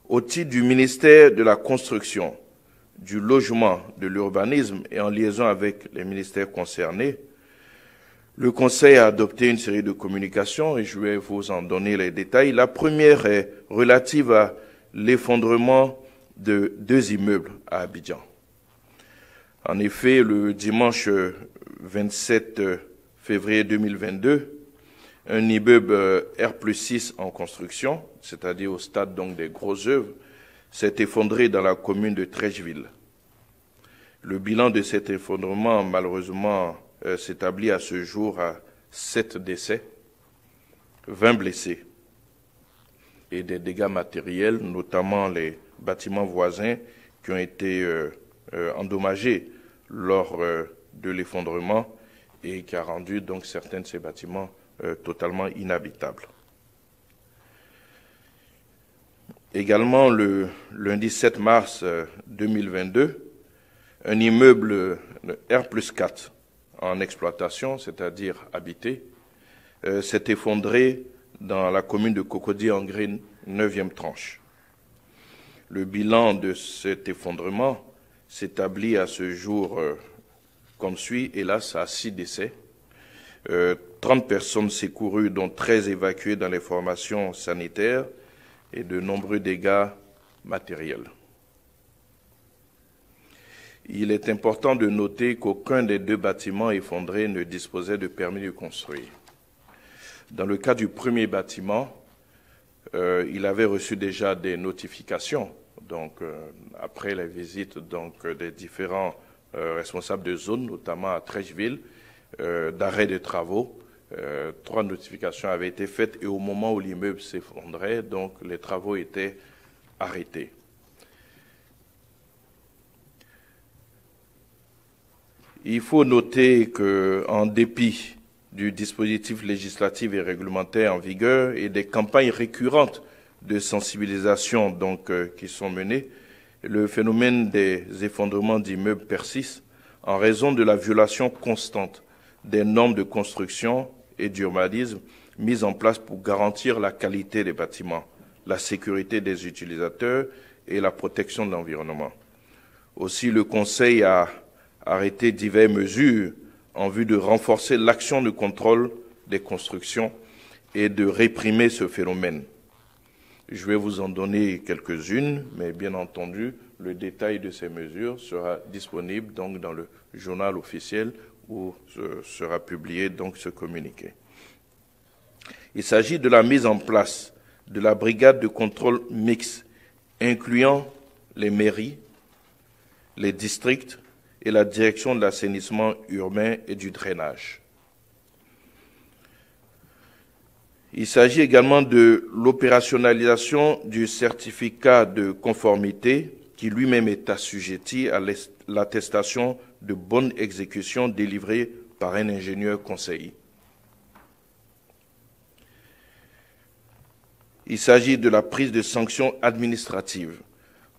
Au titre du ministère de la Construction, du Logement, de l'Urbanisme et en liaison avec les ministères concernés, le Conseil a adopté une série de communications et je vais vous en donner les détails. La première est relative à l'effondrement de 2 immeubles à Abidjan. En effet, le dimanche 27 février 2022, un immeuble R+6 en construction, c'est-à-dire au stade donc des grosses œuvres, s'est effondré dans la commune de Treichville. Le bilan de cet effondrement, malheureusement, s'établit à ce jour à 7 décès, 20 blessés et des dégâts matériels, notamment les bâtiments voisins qui ont été endommagés lors de l'effondrement et qui a rendu donc certains de ces bâtiments totalement inhabitables. Également, le lundi 7 mars 2022, un immeuble R+4 en exploitation, c'est-à-dire habité, s'est effondré dans la commune de Cocody-en-Green, 9e tranche. Le bilan de cet effondrement s'établit à ce jour comme suit, hélas, à 6 décès, 30 personnes secourues, dont 13 évacuées dans les formations sanitaires et de nombreux dégâts matériels. Il est important de noter qu'aucun des 2 bâtiments effondrés ne disposait de permis de construire. Dans le cas du premier bâtiment, il avait reçu déjà des notifications, donc après les visites des différents responsables de zone, notamment à Treichville, d'arrêt de travaux. 3 notifications avaient été faites et au moment où l'immeuble s'effondrait, donc les travaux étaient arrêtés. Il faut noter qu'en dépit du dispositif législatif et réglementaire en vigueur et des campagnes récurrentes de sensibilisation qui sont menées, le phénomène des effondrements d'immeubles persiste en raison de la violation constante des normes de construction et d'urbanisme mises en place pour garantir la qualité des bâtiments, la sécurité des utilisateurs et la protection de l'environnement. Aussi, le Conseil a arrêté diverses mesures en vue de renforcer l'action de contrôle des constructions et de réprimer ce phénomène. Je vais vous en donner quelques-unes, mais bien entendu, le détail de ces mesures sera disponible donc dans le journal officiel où sera publié donc ce communiqué. Il s'agit de la mise en place de la brigade de contrôle mixte, incluant les mairies, les districts et la direction de l'assainissement urbain et du drainage. Il s'agit également de l'opérationnalisation du certificat de conformité qui lui-même est assujetti à l'attestation de bonne exécution délivrée par un ingénieur conseiller. Il s'agit de la prise de sanctions administratives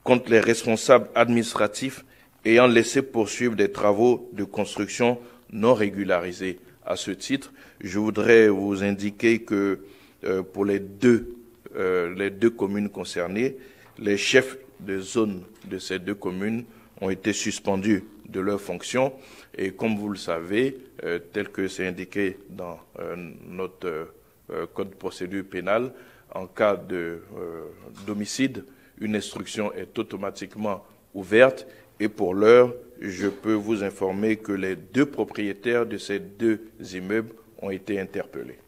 contre les responsables administratifs ayant laissé poursuivre des travaux de construction non régularisés. À ce titre, je voudrais vous indiquer que pour les deux communes concernées, les chefs de zone de ces 2 communes ont été suspendus de leurs fonctions et comme vous le savez, tel que c'est indiqué dans notre code de procédure pénale, en cas d'homicide, une instruction est automatiquement ouverte et pour l'heure, je peux vous informer que les 2 propriétaires de ces 2 immeubles ont été interpellés.